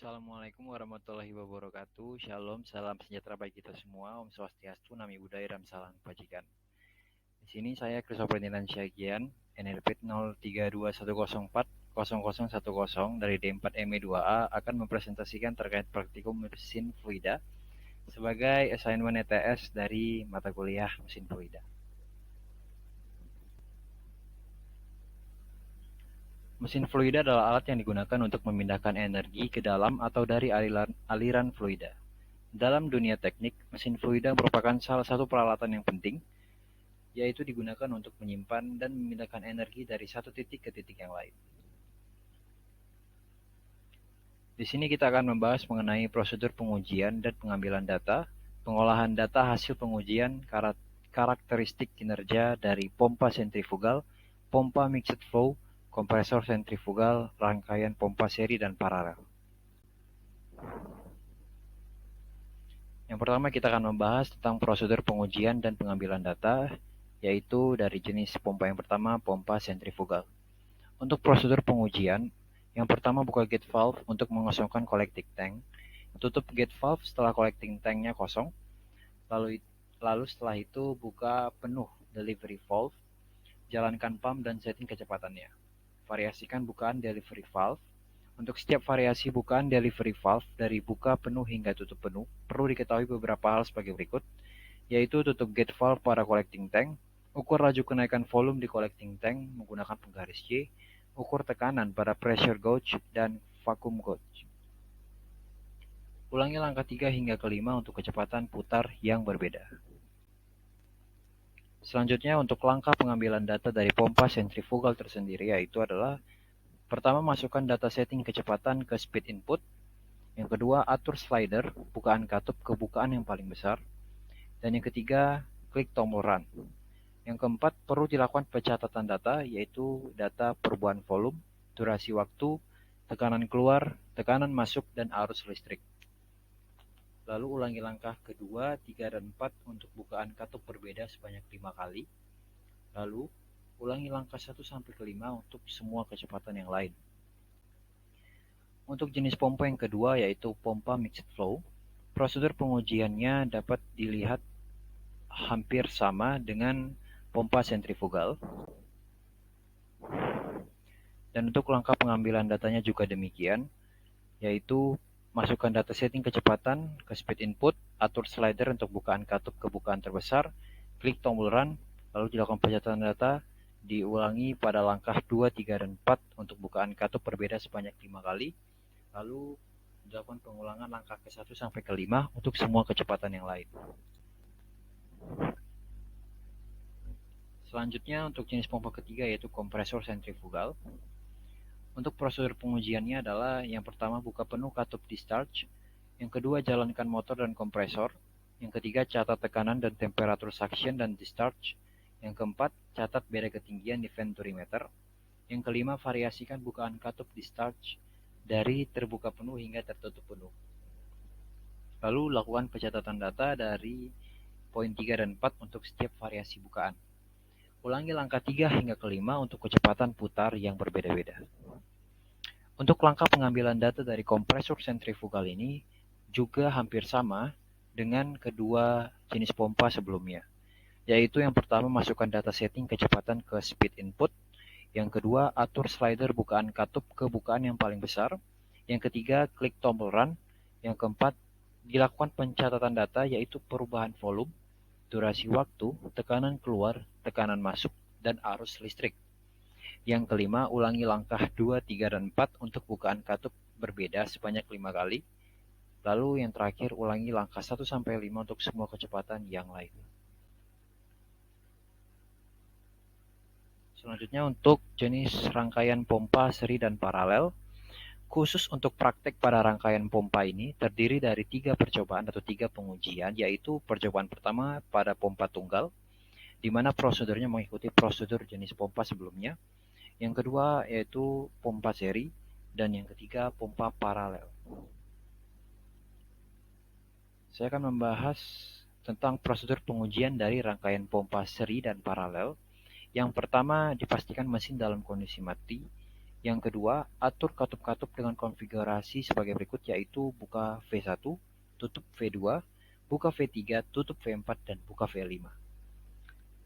Assalamualaikum warahmatullahi wabarakatuh. Shalom, salam sejahtera bagi kita semua. Om Swastiastu, Nami Buddhaya, dan Salam Kebajikan. Di sini saya Christopher Nilan Syagian, NRP 0321040010 dari D4ME2A akan mempresentasikan terkait praktikum mesin fluida sebagai assignment ETS dari mata kuliah mesin fluida. Mesin fluida adalah alat yang digunakan untuk memindahkan energi ke dalam atau dari aliran fluida. Dalam dunia teknik, mesin fluida merupakan salah satu peralatan yang penting, yaitu digunakan untuk menyimpan dan memindahkan energi dari satu titik ke titik yang lain. Di sini kita akan membahas mengenai prosedur pengujian dan pengambilan data, pengolahan data hasil pengujian, karakteristik kinerja dari pompa sentrifugal, pompa mixed flow, kompresor sentrifugal, rangkaian pompa seri dan paralel. Yang pertama kita akan membahas tentang prosedur pengujian dan pengambilan data, yaitu dari jenis pompa yang pertama, pompa sentrifugal. Untuk prosedur pengujian, yang pertama buka gate valve untuk mengosongkan collecting tank. Tutup gate valve setelah collecting tanknya kosong. Lalu setelah itu buka penuh delivery valve. Jalankan pump dan setting kecepatannya. Variasikan bukaan delivery valve. Untuk setiap variasi bukaan delivery valve dari buka penuh hingga tutup penuh, perlu diketahui beberapa hal sebagai berikut, yaitu tutup gate valve pada collecting tank, ukur laju kenaikan volume di collecting tank menggunakan penggaris Y, ukur tekanan pada pressure gauge dan vacuum gauge. Ulangi langkah 3 hingga ke-5 untuk kecepatan putar yang berbeda. Selanjutnya untuk langkah pengambilan data dari pompa sentrifugal tersendiri, yaitu adalah pertama, masukkan data setting kecepatan ke speed input. Yang kedua, atur slider bukaan katup ke bukaan yang paling besar. Dan yang ketiga, klik tombol run. Yang keempat, perlu dilakukan pencatatan data, yaitu data perubahan volume, durasi waktu, tekanan keluar, tekanan masuk, dan arus listrik. Lalu ulangi langkah kedua, 3, dan 4 untuk bukaan katup berbeda sebanyak 5 kali. Lalu ulangi langkah 1 sampai ke-5 untuk semua kecepatan yang lain. Untuk jenis pompa yang kedua, yaitu pompa mixed flow, prosedur pengujiannya dapat dilihat hampir sama dengan pompa sentrifugal. Dan untuk langkah pengambilan datanya juga demikian, yaitu masukkan data setting kecepatan ke speed input, atur slider untuk bukaan katup ke bukaan terbesar, klik tombol run, lalu dilakukan pencatatan data, diulangi pada langkah 2, 3, dan 4 untuk bukaan katup berbeda sebanyak 5 kali, lalu dilakukan pengulangan langkah ke-1 sampai ke-5 untuk semua kecepatan yang lain. Selanjutnya untuk jenis pompa ketiga, yaitu kompresor sentrifugal. Untuk prosedur pengujiannya adalah yang pertama buka penuh katup discharge, yang kedua jalankan motor dan kompresor, yang ketiga catat tekanan dan temperatur suction dan discharge, yang keempat catat beda ketinggian di venturimeter, yang kelima variasikan bukaan katup discharge dari terbuka penuh hingga tertutup penuh. Lalu lakukan pencatatan data dari poin 3 dan 4 untuk setiap variasi bukaan. Ulangi langkah 3 hingga ke-5 untuk kecepatan putar yang berbeda-beda. Untuk langkah pengambilan data dari kompresor sentrifugal ini juga hampir sama dengan kedua jenis pompa sebelumnya, yaitu yang pertama masukkan data setting kecepatan ke speed input, yang kedua atur slider bukaan katup ke bukaan yang paling besar, yang ketiga klik tombol run, yang keempat dilakukan pencatatan data yaitu perubahan volume, durasi waktu, tekanan keluar, tekanan masuk, dan arus listrik. Yang kelima, ulangi langkah 2, 3, dan 4 untuk bukaan katup berbeda sebanyak 5 kali. Lalu yang terakhir, ulangi langkah 1 sampai 5 untuk semua kecepatan yang lain. Selanjutnya untuk jenis rangkaian pompa seri dan paralel. Khusus untuk praktek pada rangkaian pompa ini terdiri dari 3 percobaan atau 3 pengujian, yaitu percobaan pertama pada pompa tunggal, di mana prosedurnya mengikuti prosedur jenis pompa sebelumnya. Yang kedua yaitu pompa seri, dan yang ketiga pompa paralel. Saya akan membahas tentang prosedur pengujian dari rangkaian pompa seri dan paralel. Yang pertama, dipastikan mesin dalam kondisi mati. Yang kedua, atur katup-katup dengan konfigurasi sebagai berikut, yaitu buka V1, tutup V2, buka V3, tutup V4, dan buka V5.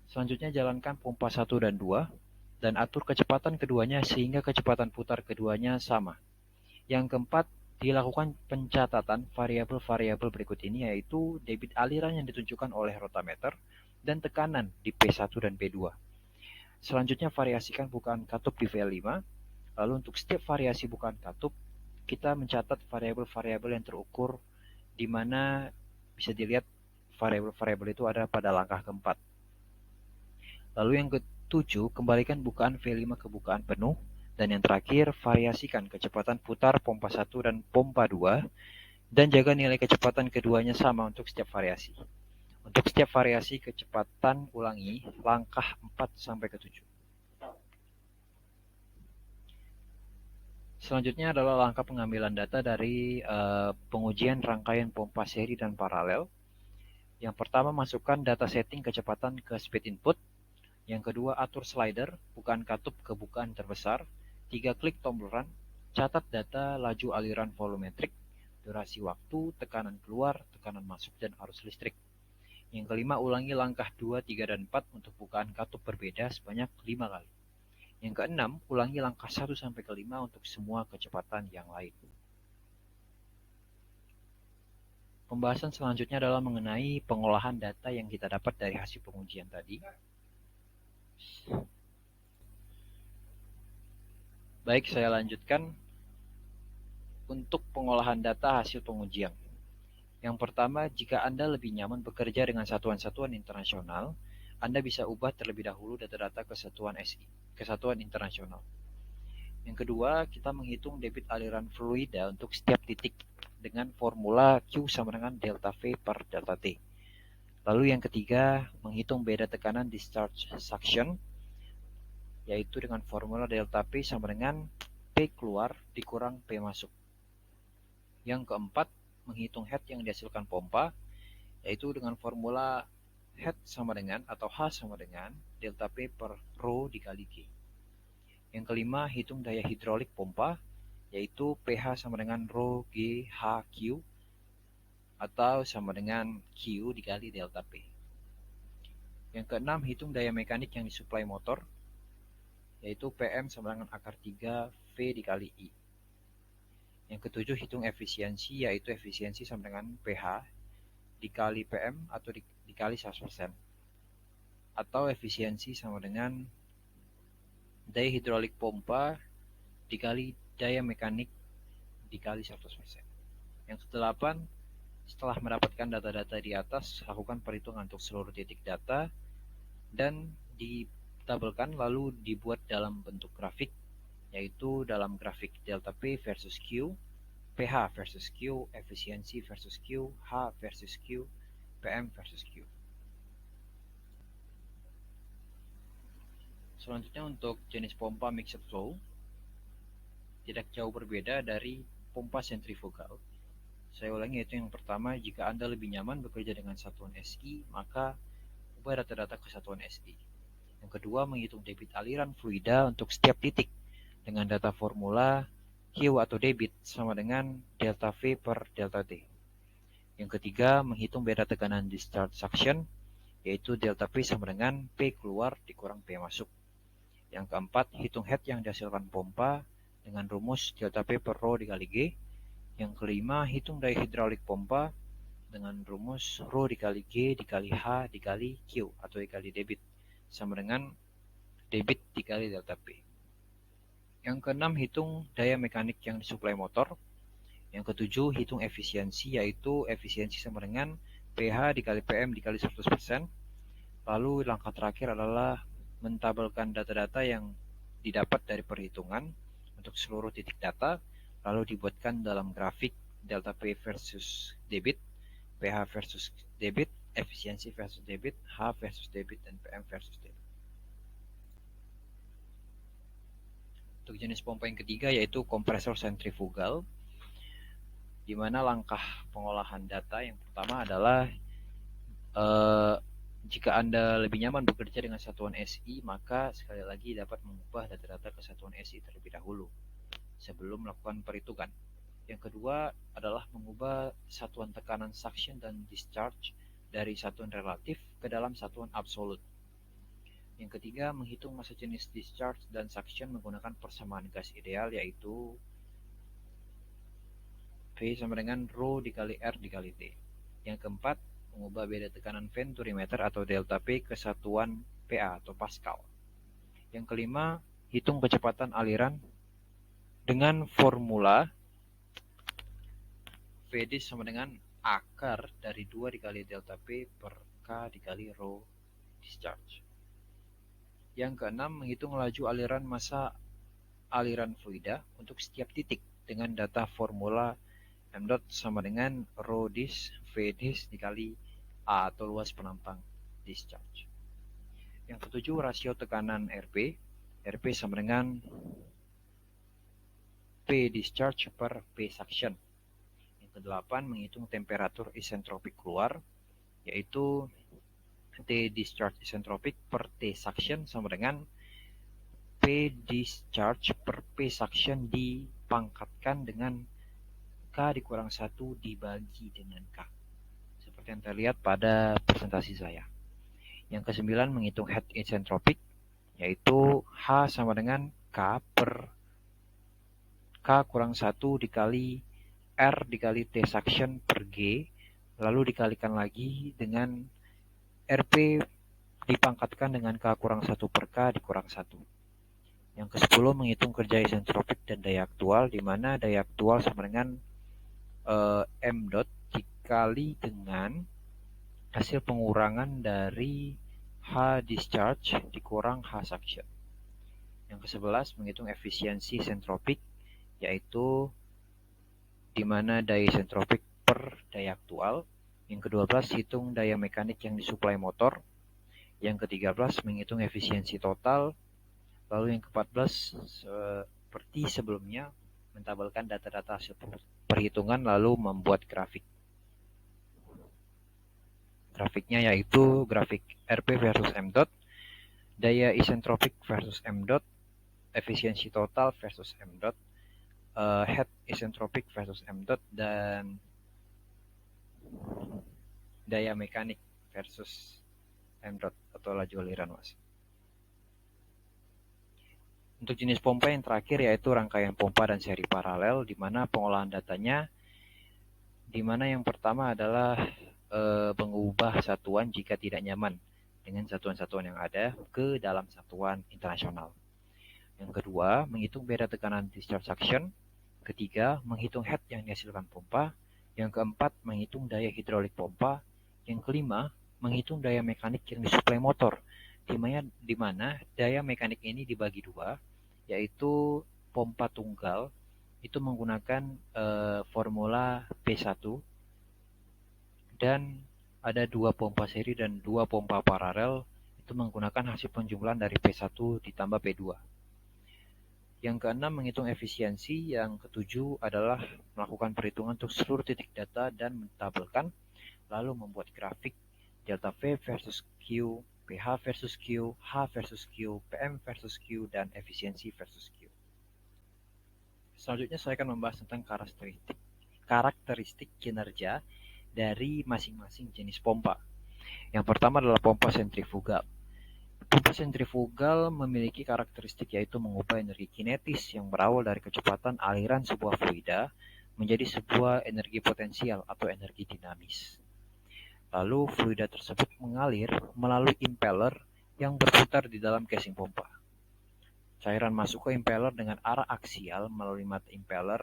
Selanjutnya jalankan pompa 1 dan 2, dan atur kecepatan keduanya sehingga kecepatan putar keduanya sama. Yang keempat, dilakukan pencatatan variabel-variabel berikut ini, yaitu debit aliran yang ditunjukkan oleh rotameter dan tekanan di P1 dan P2. Selanjutnya variasikan bukaan katup di V5. Lalu untuk setiap variasi bukaan katup, kita mencatat variabel-variabel yang terukur, di mana bisa dilihat variabel-variabel itu ada pada langkah keempat. Lalu yang ketujuh, kembalikan bukaan V5 ke bukaan penuh. Dan yang terakhir, variasikan kecepatan putar pompa 1 dan pompa 2, dan jaga nilai kecepatan keduanya sama untuk setiap variasi. Untuk setiap variasi kecepatan, ulangi langkah 4 sampai ke 7. Selanjutnya adalah langkah pengambilan data dari pengujian rangkaian pompa seri dan paralel. Yang pertama, masukkan data setting kecepatan ke speed input. Yang kedua, atur slider bukaan katup ke bukaan terbesar. 3, klik tombol run. Catat data laju aliran volumetrik, durasi waktu, tekanan keluar, tekanan masuk, dan arus listrik. Yang kelima, ulangi langkah 2, 3, dan 4 untuk bukaan katup berbeda sebanyak 5 kali. Yang keenam, ulangi langkah 1 sampai ke 5 untuk semua kecepatan yang lain. Pembahasan selanjutnya adalah mengenai pengolahan data yang kita dapat dari hasil pengujian tadi. Baik, saya lanjutkan untuk pengolahan data hasil pengujian. Yang pertama, jika Anda lebih nyaman bekerja dengan satuan-satuan internasional, Anda bisa ubah terlebih dahulu data-data kesatuan SI, kesatuan internasional. Yang kedua, kita menghitung debit aliran fluida untuk setiap titik dengan formula Q sama dengan delta V per delta T. Lalu yang ketiga, menghitung beda tekanan discharge suction, yaitu dengan formula delta P sama dengan P keluar dikurang P masuk. Yang keempat, menghitung head yang dihasilkan pompa, yaitu dengan formula head sama dengan atau H sama dengan delta P per rho dikali G. Yang kelima, hitung daya hidrolik pompa, yaitu pH sama dengan rho G H Q atau sama dengan Q dikali delta P. Yang keenam, hitung daya mekanik yang disuplai motor, yaitu PM sama dengan akar 3 V dikali I. Yang ketujuh, hitung efisiensi, yaitu efisiensi sama dengan pH dikali PM atau dikali 100%. Atau efisiensi sama dengan daya hidrolik pompa dikali daya mekanik dikali 100%. Yang kedelapan, setelah mendapatkan data-data di atas, lakukan perhitungan untuk seluruh titik data dan ditabelkan lalu dibuat dalam bentuk grafik, yaitu dalam grafik delta P versus Q, pH versus Q, efisiensi versus Q, H versus Q, PM versus Q. Selanjutnya untuk jenis pompa mixed flow, tidak jauh berbeda dari pompa sentrifugal. Saya ulangi, yaitu yang pertama, jika Anda lebih nyaman bekerja dengan satuan SI, maka ubah data-data ke satuan SI. Yang kedua, menghitung debit aliran fluida untuk setiap titik dengan data formula Q atau debit sama dengan delta V per delta T. Yang ketiga, menghitung beda tekanan discharge suction, yaitu delta P sama dengan P keluar dikurang P masuk. Yang keempat, hitung head yang dihasilkan pompa dengan rumus delta P per rho dikali G. Yang kelima, hitung daya hidraulik pompa dengan rumus rho dikali G dikali H dikali Q atau dikali debit sama dengan debit dikali delta P. Yang keenam, hitung daya mekanik yang disuplai motor. Yang ketujuh, hitung efisiensi, yaitu efisiensi sama dengan pH dikali PM dikali 100%. Lalu langkah terakhir adalah mentabelkan data-data yang didapat dari perhitungan untuk seluruh titik data, lalu dibuatkan dalam grafik delta P versus debit, pH versus debit, efisiensi versus debit, H versus debit, dan PM versus debit. Untuk jenis pompa yang ketiga yaitu kompresor sentrifugal, di mana langkah pengolahan data yang pertama adalah Jika Anda lebih nyaman bekerja dengan satuan SI, maka sekali lagi dapat mengubah data-data ke satuan SI terlebih dahulu sebelum melakukan perhitungan. Yang kedua adalah mengubah satuan tekanan suction dan discharge dari satuan relatif ke dalam satuan absolut. Yang ketiga, menghitung massa jenis discharge dan suction menggunakan persamaan gas ideal, yaitu V sama dengan rho dikali R dikali T. Yang keempat, mengubah beda tekanan venturimeter atau delta P ke satuan PA atau Pascal. Yang kelima, hitung kecepatan aliran dengan formula VD sama dengan akar dari 2 dikali delta P per K dikali rho discharge. Yang keenam, menghitung laju aliran massa aliran fluida untuk setiap titik dengan data formula M dot sama dengan rho dis V dis dikali A atau luas penampang discharge. Yang ketujuh, rasio tekanan RP. RP sama dengan P discharge per P suction. Yang kedelapan, menghitung temperatur isentropik keluar, yaitu T discharge isentropik per T suction sama dengan P discharge per P suction dipangkatkan dengan K dikurang 1 dibagi dengan K. Seperti yang terlihat pada presentasi saya. Yang kesembilan, menghitung head isentropik, yaitu H sama dengan K per K kurang 1 dikali R dikali T suction per G, lalu dikalikan lagi dengan RP dipangkatkan dengan K kurang 1 per K dikurang 1. Yang ke-10, menghitung kerja isentropik dan daya aktual, di mana daya aktual sama dengan M dot dikali dengan hasil pengurangan dari H discharge dikurang H suction. Yang ke-11, menghitung efisiensi isentropik, yaitu di mana daya isentropik per daya aktual. Yang ke-12, hitung daya mekanik yang disuplai motor. Yang ke-13, menghitung efisiensi total. Lalu yang ke-14, seperti sebelumnya, mentabelkan data-data hasil perhitungan lalu membuat grafik. Grafiknya yaitu grafik RP versus M dot, daya isentropik versus M dot, efisiensi total versus M dot, head isentropik versus M dot, dan daya mekanik versus M dot atau laju aliran mas. Untuk jenis pompa yang terakhir yaitu rangkaian pompa dan seri paralel, di mana pengolahan datanya, di mana yang pertama adalah mengubah satuan jika tidak nyaman dengan satuan-satuan yang ada ke dalam satuan internasional. Yang kedua, menghitung beda tekanan discharge suction. Ketiga, menghitung head yang dihasilkan pompa. Yang keempat, menghitung daya hidrolik pompa. Yang kelima, menghitung daya mekanik yang disuplai motor, di mana daya mekanik ini dibagi dua, yaitu pompa tunggal itu menggunakan formula P1, dan ada dua pompa seri dan dua pompa paralel itu menggunakan hasil penjumlahan dari P1 ditambah P2. Yang keenam, menghitung efisiensi. Yang ketujuh adalah melakukan perhitungan untuk seluruh titik data dan mentabelkan, lalu membuat grafik delta V versus Q, PH versus Q, H versus Q, PM versus Q, dan efisiensi versus Q. Selanjutnya saya akan membahas tentang karakteristik kinerja dari masing-masing jenis pompa. Yang pertama adalah pompa sentrifugal. Pompa sentrifugal memiliki karakteristik yaitu mengubah energi kinetis yang berawal dari kecepatan aliran sebuah fluida menjadi sebuah energi potensial atau energi dinamis. Lalu fluida tersebut mengalir melalui impeller yang berputar di dalam casing pompa. Cairan masuk ke impeller dengan arah aksial melalui mata impeller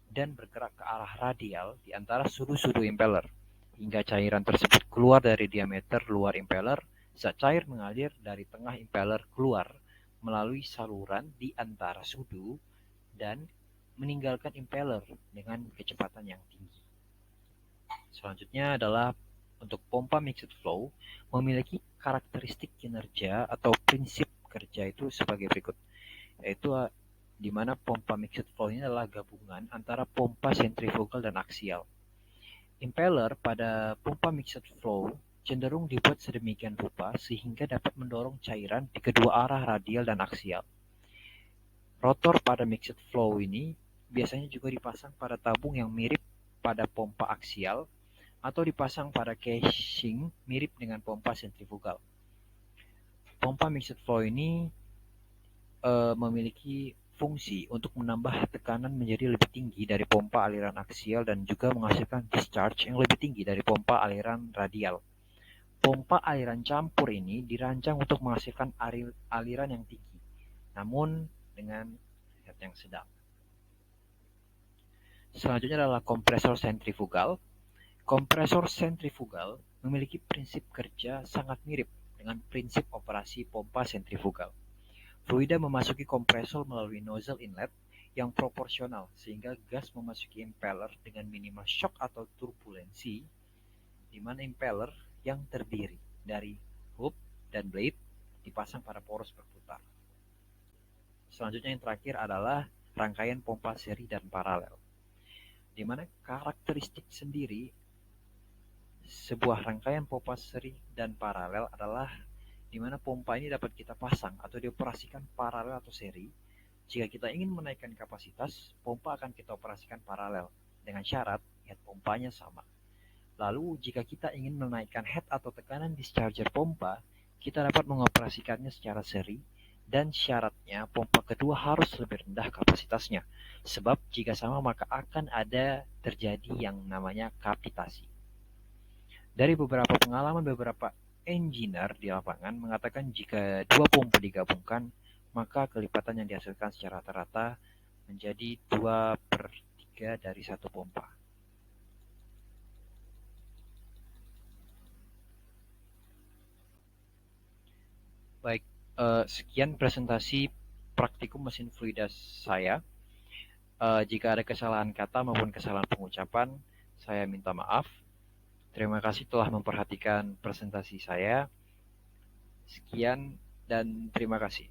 dan bergerak ke arah radial di antara sudu-sudu impeller, hingga cairan tersebut keluar dari diameter luar impeller saat cair mengalir dari tengah impeller keluar melalui saluran di antara sudu dan meninggalkan impeller dengan kecepatan yang tinggi. Selanjutnya adalah untuk pompa mixed flow memiliki karakteristik kinerja atau prinsip kerja itu sebagai berikut, yaitu di mana pompa mixed flow ini adalah gabungan antara pompa sentrifugal dan aksial. Impeller pada pompa mixed flow cenderung dibuat sedemikian rupa sehingga dapat mendorong cairan di kedua arah radial dan aksial. Rotor pada mixed flow ini biasanya juga dipasang pada tabung yang mirip pada pompa aksial atau dipasang pada casing mirip dengan pompa sentrifugal. Pompa mixed flow ini memiliki fungsi untuk menambah tekanan menjadi lebih tinggi dari pompa aliran aksial dan juga menghasilkan discharge yang lebih tinggi dari pompa aliran radial. Pompa aliran campur ini dirancang untuk menghasilkan aliran yang tinggi, namun dengan head yang sedang. Selanjutnya adalah kompresor sentrifugal. Kompresor sentrifugal memiliki prinsip kerja sangat mirip dengan prinsip operasi pompa sentrifugal. Fluida memasuki kompresor melalui nozzle inlet yang proporsional sehingga gas memasuki impeller dengan minimal shock atau turbulensi, di mana impeller yang terdiri dari hub dan blade dipasang pada poros berputar. Selanjutnya yang terakhir adalah rangkaian pompa seri dan paralel, di mana karakteristik sendiri sebuah rangkaian pompa seri dan paralel adalah di mana pompa ini dapat kita pasang atau dioperasikan paralel atau seri. Jika kita ingin menaikkan kapasitas, pompa akan kita operasikan paralel dengan syarat head pompanya sama. Lalu, jika kita ingin menaikkan head atau tekanan discharger pompa, kita dapat mengoperasikannya secara seri dan syaratnya pompa kedua harus lebih rendah kapasitasnya. Sebab jika sama maka akan ada terjadi yang namanya kapitasi. Dari beberapa pengalaman beberapa engineer di lapangan mengatakan jika dua pompa digabungkan, maka kelipatan yang dihasilkan secara rata-rata menjadi 2/3 dari satu pompa. Baik, sekian presentasi praktikum mesin fluida saya. Jika ada kesalahan kata maupun kesalahan pengucapan, saya minta maaf. Terima kasih telah memperhatikan presentasi saya. Sekian dan terima kasih.